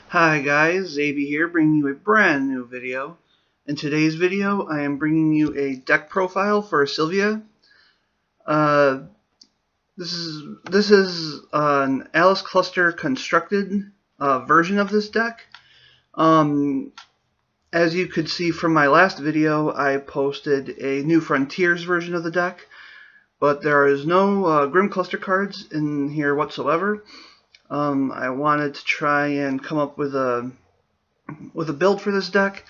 Hi guys, Xavier here, bringing you a brand new video. In today's video, I am bringing you a deck profile for Sylvia. Uh, this is an Alice Cluster constructed version of this deck. As you could see from my last video, I posted a New Frontiers version of the deck, but there is no Grim Cluster cards in here whatsoever. I wanted to try and come up with a build for this deck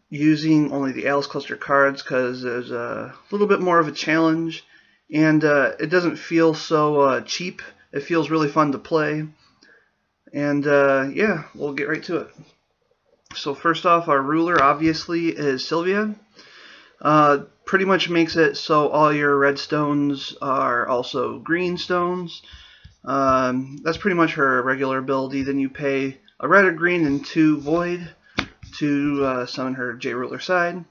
using only the Alice Cluster cards because there's a little bit more of a challenge, and it doesn't feel so cheap. It feels really fun to play, and yeah, we'll get right to it. So first off, our ruler obviously is Sylvia. Pretty much makes it so all your red stones are also green stones. That's pretty much her regular ability. Then you pay a red or green and 2 void to summon her J ruler side.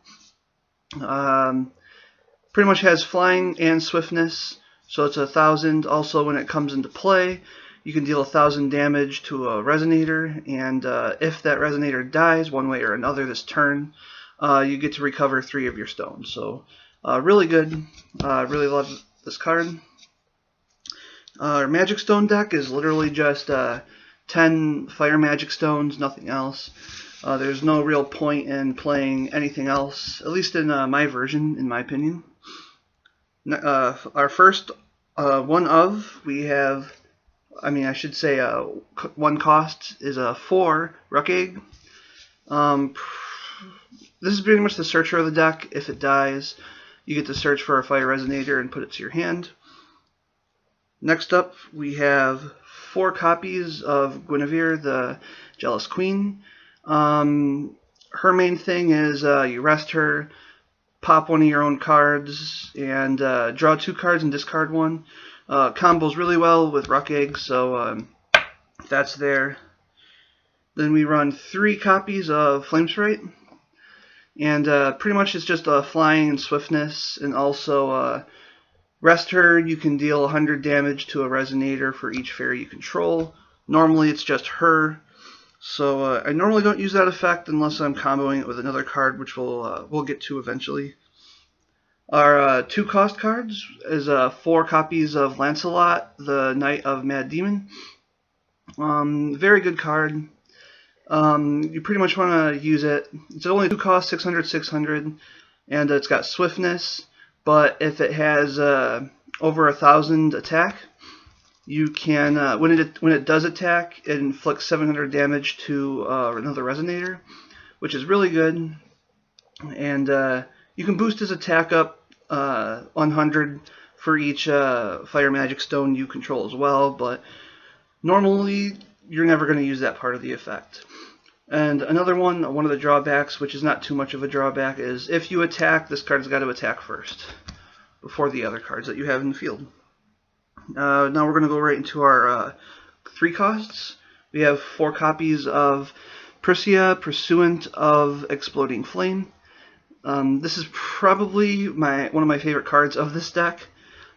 Pretty much has flying and swiftness, so it's 1,000. Also, when it comes into play, you can deal 1,000 damage to a resonator, and if that resonator dies one way or another this turn, you get to recover 3 of your stones. So really good. Really love this card. Our Magic Stone deck is literally just 10 Fire Magic Stones, nothing else. There's no real point in playing anything else, at least in my version, in my opinion. Our first we have, I should say one cost is a 4 Ruck Egg. This is pretty much the searcher of the deck. If it dies, you get to search for a Fire Resonator and put it to your hand. Next up, we have 4 copies of Guinevere, the Jealous Queen. Her main thing is you rest her, pop one of your own cards, and draw 2 cards and discard 1. Combos really well with Ruck Egg, so that's there. Then we run 3 copies of Flame Sprite, and pretty much it's just flying and swiftness, and also rest her, you can deal 100 damage to a resonator for each fairy you control. Normally it's just her, so I normally don't use that effect unless I'm comboing it with another card, which we'll get to eventually. Our 2 cost cards is 4 copies of Lancelot, the Knight of Mad Demon. Very good card. You pretty much want to use it. It's only 2 cost, 600, 600, and it's got swiftness. But if it has over 1,000 attack, you can when it does attack, it inflicts 700 damage to another resonator, which is really good. And you can boost his attack up 100 for each Fire Magic Stone you control as well. But normally, you're never going to use that part of the effect. And another one of the drawbacks, which is not too much of a drawback, is if you attack, this card's got to attack first before the other cards that you have in the field. Now we're going to go right into our 3 costs. We have 4 copies of Persia, Pursuant of Exploding Flame. This is probably one of my favorite cards of this deck.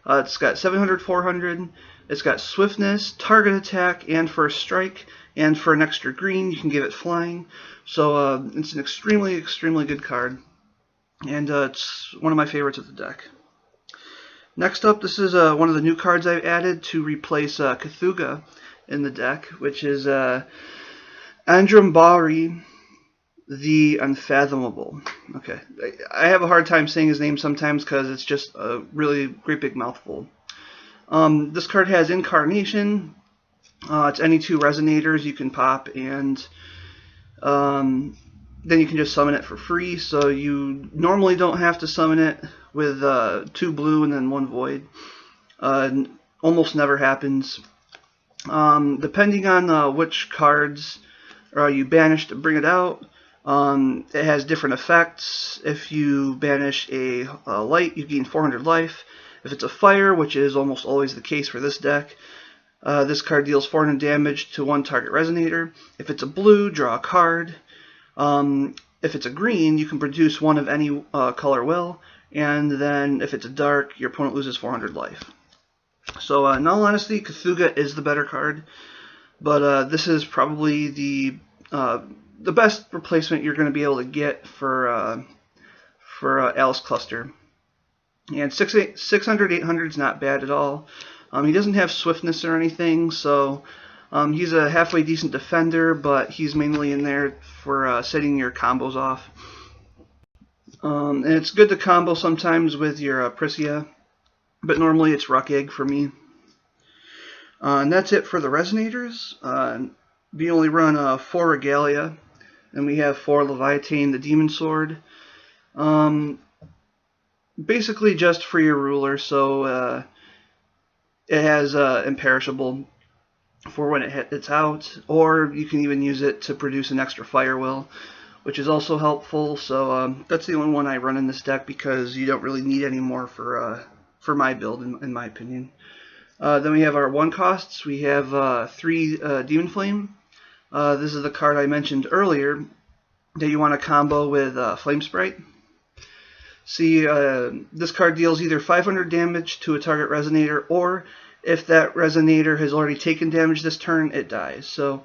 It's got 700, 400. It's got swiftness, target attack, and first strike. And for an extra green, you can give it flying. So it's an extremely, extremely good card. And it's one of my favorites of the deck. Next up, this is one of the new cards I've added to replace Cthulhu in the deck, which is Andrambari, the Unfathomable. Okay, I have a hard time saying his name sometimes because it's just a really great big mouthful. This card has Incarnation. It's any 2 resonators you can pop, and then you can just summon it for free. So you normally don't have to summon it with 2 blue and then 1 void. Almost never happens. Depending on which cards you banish to bring it out, it has different effects. If you banish a light, you gain 400 life. If it's a fire, which is almost always the case for this deck, this card deals 400 damage to 1 target resonator. If it's a blue, draw a card. If it's a green, you can produce 1 of any color will, and then if it's a dark, your opponent loses 400 life. So in all honesty, Cthulhu is the better card, but this is probably the the best replacement you're going to be able to get for Alice Cluster. And 600, 800 is not bad at all. He doesn't have swiftness or anything, so he's a halfway decent defender, but he's mainly in there for setting your combos off. And it's good to combo sometimes with your Priscia, but normally it's Ruck Egg for me. And that's it for the resonators. We only run 4 Regalia, and we have 4 Leviathan, the Demon Sword. Basically just for your ruler, so it has imperishable for when it's out, or you can even use it to produce an extra fire will, which is also helpful. So that's the only one I run in this deck because you don't really need any more for my build, in my opinion. Then we have our 1 costs. We have 3 Demon Flame. This is the card I mentioned earlier that you want to combo with Flame Sprite. See, this card deals either 500 damage to a target resonator, or if that resonator has already taken damage this turn, it dies. So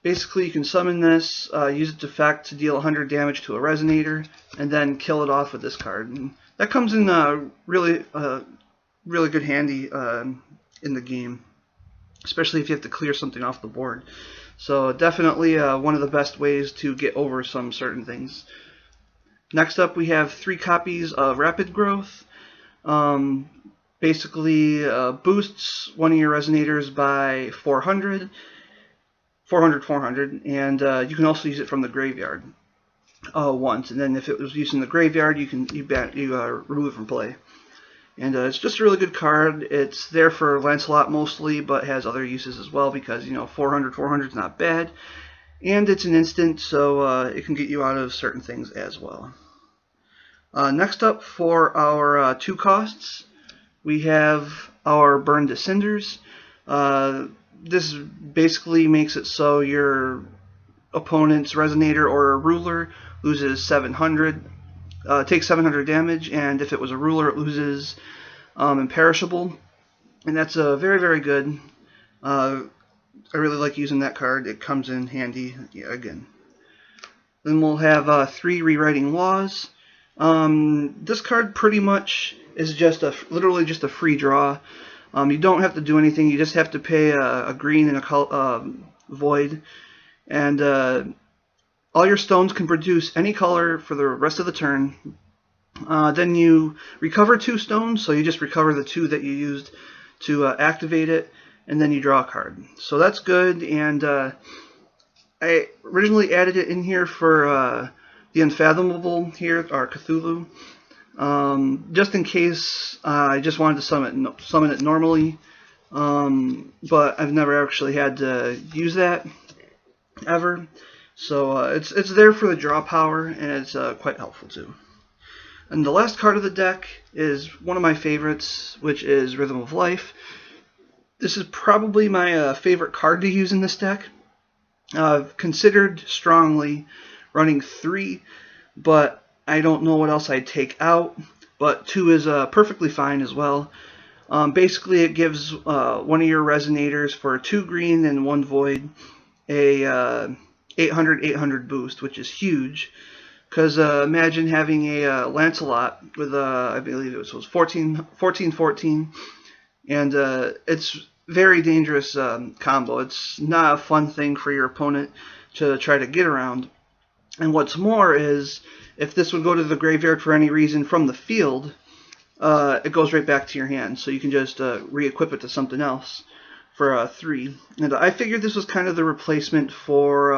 basically you can summon this, use its effect to deal 100 damage to a resonator, and then kill it off with this card. And that comes in really good handy in the game, especially if you have to clear something off the board. So definitely one of the best ways to get over some certain things. Next up, we have 3 copies of Rapid Growth. Basically boosts one of your resonators by 400, and you can also use it from the graveyard once. And then if it was used in the graveyard, you remove it from play. And it's just a really good card. It's there for Lancelot mostly, but has other uses as well because 400 is not bad. And it's an instant, so it can get you out of certain things as well. Next up, for our 2 costs, we have our Burn to Cinders. This basically makes it so your opponent's resonator or ruler loses 700, takes 700 damage, and if it was a ruler, it loses imperishable. And that's very, very good. I really like using that card. It comes in handy again. Then we'll have 3 Rewriting Laws. This card pretty much is just literally just a free draw. You don't have to do anything. You just have to pay a green and a void, and all your stones can produce any color for the rest of the turn. Then you recover 2 stones, so you just recover the 2 that you used to activate it, and then you draw a card. So that's good, and I originally added it in here for the Unfathomable here, or Cthulhu, just in case I just wanted to summon it normally, but I've never actually had to use that ever. So it's there for the draw power, and it's quite helpful too. And the last card of the deck is one of my favorites, which is Rhythm of Life. This is probably my favorite card to use in this deck. I've considered strongly running 3, but I don't know what else I'd take out. But 2 is perfectly fine as well. Basically, it gives one of your resonators for 2 green and 1 void a 800 boost, which is huge. Because imagine having a Lancelot with I believe it was 14, and it's very dangerous combo. It's not a fun thing for your opponent to try to get around. And what's more is, if this would go to the graveyard for any reason from the field, it goes right back to your hand. So you can just re-equip it to something else for 3. And I figured this was kind of the replacement for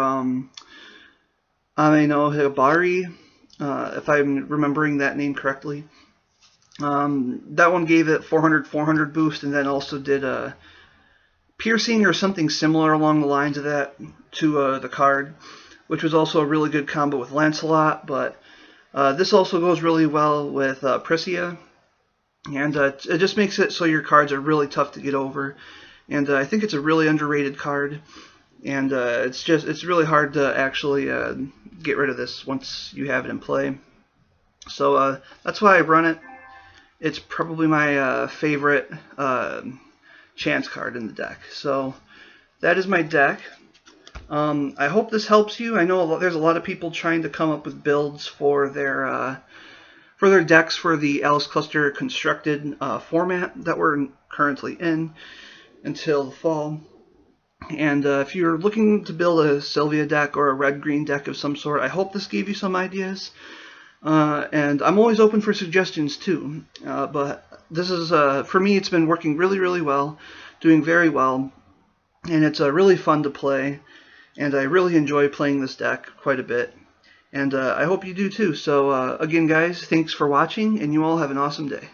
Ameno Hibari, if I'm remembering that name correctly. That one gave it 400 boost, and then also did a piercing or something similar along the lines of that to the card, which was also a really good combo with Lancelot. But this also goes really well with Priscia, and it just makes it so your cards are really tough to get over. And I think it's a really underrated card, and it's really hard to actually get rid of this once you have it in play. So that's why I run it. It's probably my favorite chance card in the deck. So that is my deck. I hope this helps you. I know there's a lot of people trying to come up with builds for their decks for the Alice Cluster constructed format that we're currently in until the fall. And if you're looking to build a Sylvia deck or a red-green deck of some sort, I hope this gave you some ideas. And I'm always open for suggestions too. But this is, for me, it's been working really, really well, doing very well. And it's really fun to play. And I really enjoy playing this deck quite a bit. And I hope you do too. So again, guys, thanks for watching, and you all have an awesome day.